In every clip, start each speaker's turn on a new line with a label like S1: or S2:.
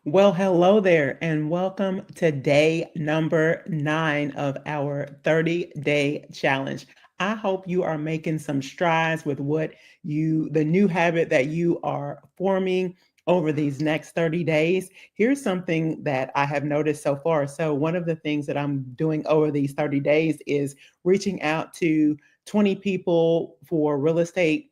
S1: Well, hello there, and welcome to day number 9 of our 30-day challenge. I hope you are making some strides with the new habit that you are forming over these next 30 days. Here's something that I have noticed so far. So, one of the things that I'm doing over these 30 days is reaching out to 20 people for real estate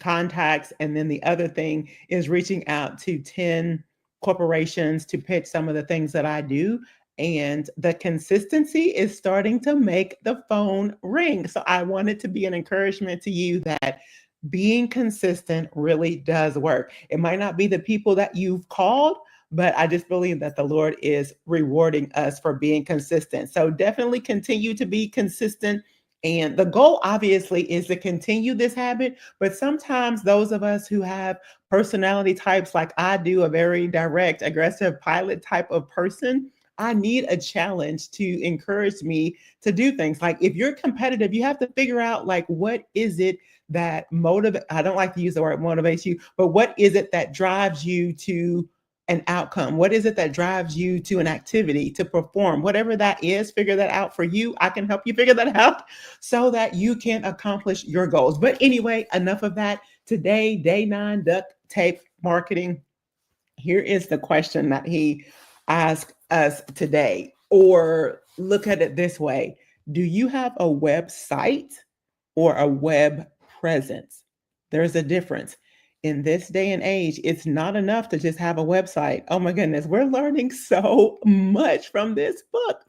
S1: contacts. And then the other thing is reaching out to 10 corporations to pitch some of the things that I do. And the consistency is starting to make the phone ring. So I want it to be an encouragement to you that being consistent really does work. It might not be the people that you've called, but I just believe that the Lord is rewarding us for being consistent. So definitely continue to be consistent. And the goal, obviously, is to continue this habit. But sometimes those of us who have personality types like I do, a very direct, aggressive pilot type of person, I need a challenge to encourage me to do things. Like if you're competitive, you have to figure out like what is it that motivate I don't like to use the word motivates you, but what is it that drives you to an outcome? What is it that drives you to an activity, to perform? Whatever that is, figure that out for you. I can help you figure that out so that you can accomplish your goals. But anyway, enough of that. Today, day 9, duct tape marketing. Here is the question that he asked us today, or look at it this way. Do you have a website or a web presence? There's a difference. In this day and age, it's not enough to just have a website. Oh my goodness, we're learning so much from this book.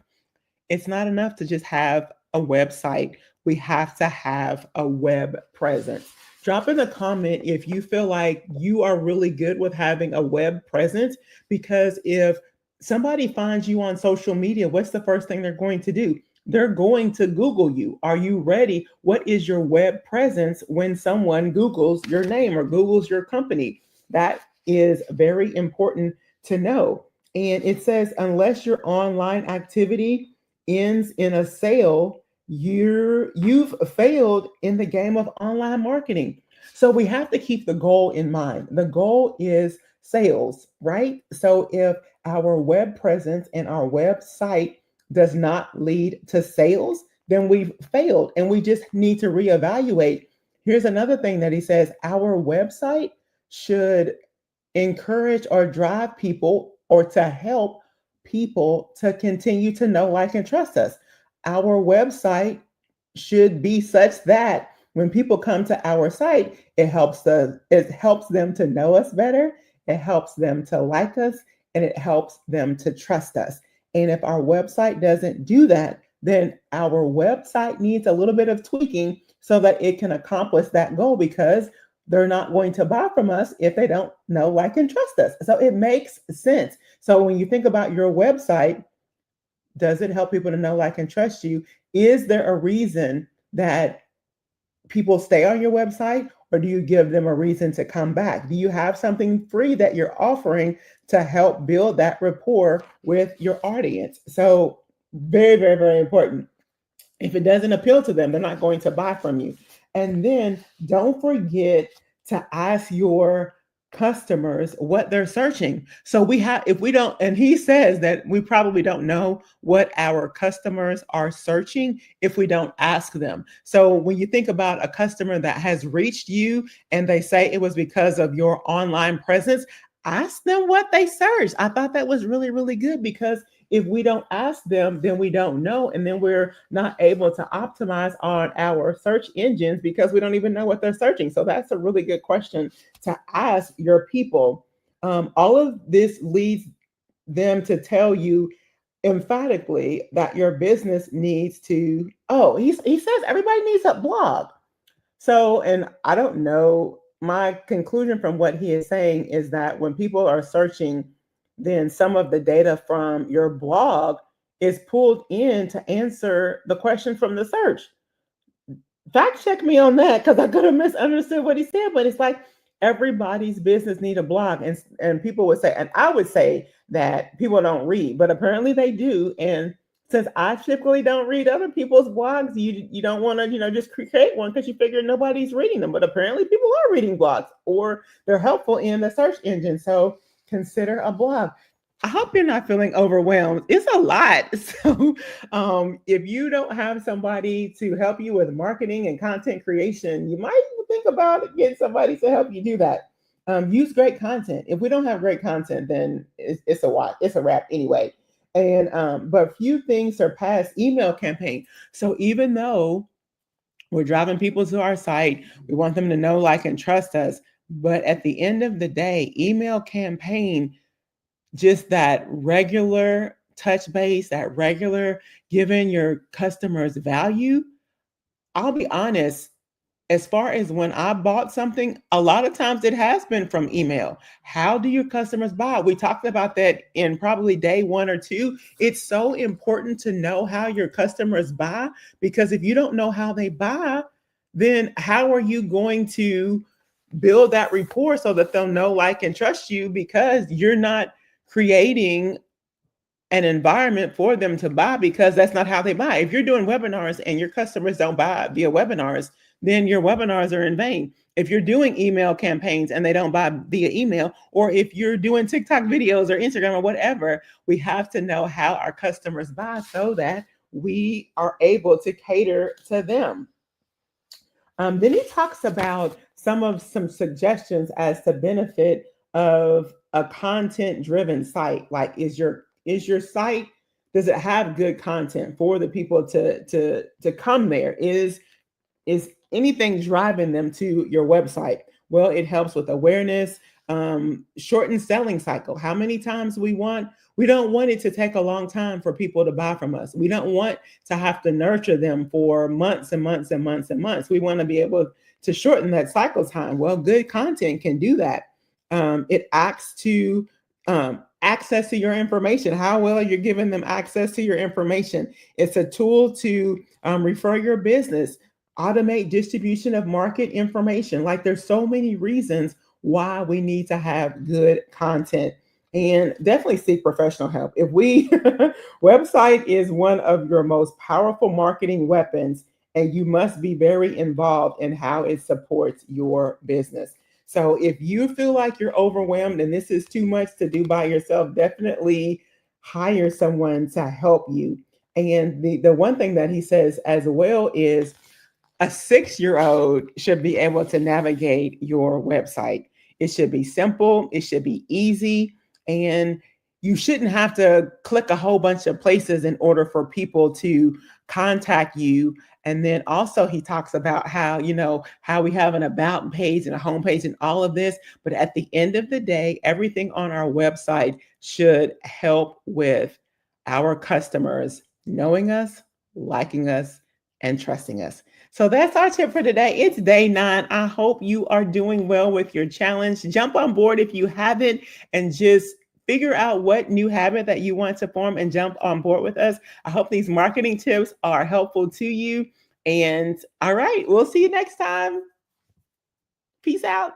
S1: It's not enough to just have a website. We have to have a web presence. Drop in a comment if you feel like you are really good with having a web presence, because if somebody finds you on social media, what's the first thing they're going to do? They're going to Google you. Are you ready? What is your web presence when someone Googles your name or Googles your company? That is very important to know. And it says, unless your online activity ends in a sale, you've failed in the game of online marketing. So we have to keep the goal in mind. The goal is sales, right? So if our web presence and our website does not lead to sales, then we've failed and we just need to reevaluate. Here's another thing that he says: our website should encourage or drive people or to help people to continue to know, like, and trust us. Our website should be such that when people come to our site, it helps them to know us better, it helps them to like us, and it helps them to trust us. And if our website doesn't do that, then our website needs a little bit of tweaking so that it can accomplish that goal, because they're not going to buy from us if they don't know, like, and trust us. So it makes sense. So when you think about your website, does it help people to know, like, and trust you? Is there a reason that people stay on your website, or do you give them a reason to come back? Do you have something free that you're offering to help build that rapport with your audience? So very, very, very important. If it doesn't appeal to them, they're not going to buy from you. And then don't forget to ask your customers what they're searching. So we have, if we don't, and he says that we probably don't know what our customers are searching if we don't ask them. So when you think about a customer that has reached you and they say it was because of your online presence, ask them what they searched. I thought that was really, really good, because if we don't ask them, then we don't know. And then we're not able to optimize on our search engines because we don't even know what they're searching. So that's a really good question to ask your people. All of this leads them to tell you emphatically that your business needs to, he says everybody needs a blog. So, and I don't know, my conclusion from what he is saying is that when people are searching, then some of the data from your blog is pulled in to answer the question from the search. Fact check me on that, because I could have misunderstood what he said, but it's like everybody's business need a blog, and people would say, and I would say that people don't read, but apparently they do. And since I typically don't read other people's blogs, you don't want to just create one because you figure nobody's reading them, but apparently people are reading blogs or they're helpful in the search engine. So consider a blog. I hope you're not feeling overwhelmed. It's a lot. So, if you don't have somebody to help you with marketing and content creation, you might think about getting somebody to help you do that. Use great content. If we don't have great content, then it's a what? It's a wrap anyway. And but few things surpass email campaign. So even though we're driving people to our site, we want them to know, like, and trust us. But at the end of the day, email campaign, just that regular touch base, that regular giving your customers value. I'll be honest, as far as when I bought something, a lot of times it has been from email. How do your customers buy? We talked about that in probably day one or two. It's so important to know how your customers buy, because if you don't know how they buy, then how are you going to build that rapport so that they'll know, like, and trust you, because you're not creating an environment for them to buy, because that's not how they buy. If you're doing webinars and your customers don't buy via webinars, then your webinars are in vain. If you're doing email campaigns and they don't buy via email, or if you're doing TikTok videos or Instagram or whatever, we have to know how our customers buy so that we are able to cater to them. Then he talks about some suggestions as to benefit of a content driven site. Like, is your site, does it have good content for the people to come there? Is anything driving them to your website? Well, it helps with awareness, shortened selling cycle. How many times we don't want it to take a long time for people to buy from us. We don't want to have to nurture them for months and months and months and months. We want to be able to shorten that cycle time. Well, good content can do that. It acts to access to your information. How well you're giving them access to your information. It's a tool to refer your business, automate distribution of market information. Like, there's so many reasons why we need to have good content, and definitely seek professional help. If we website is one of your most powerful marketing weapons, and you must be very involved in how it supports your business. So if you feel like you're overwhelmed and this is too much to do by yourself, definitely hire someone to help you. And the one thing that he says as well is a 6-year old should be able to navigate your website. It should be simple, it should be easy, and you shouldn't have to click a whole bunch of places in order for people to contact you. And then also, he talks about how, how we have an about page and a home page and all of this. But at the end of the day, everything on our website should help with our customers knowing us, liking us, and trusting us. So that's our tip for today. It's day 9. I hope you are doing well with your challenge. Jump on board if you haven't, and just figure out what new habit that you want to form and jump on board with us. I hope these marketing tips are helpful to you. And all right, we'll see you next time. Peace out.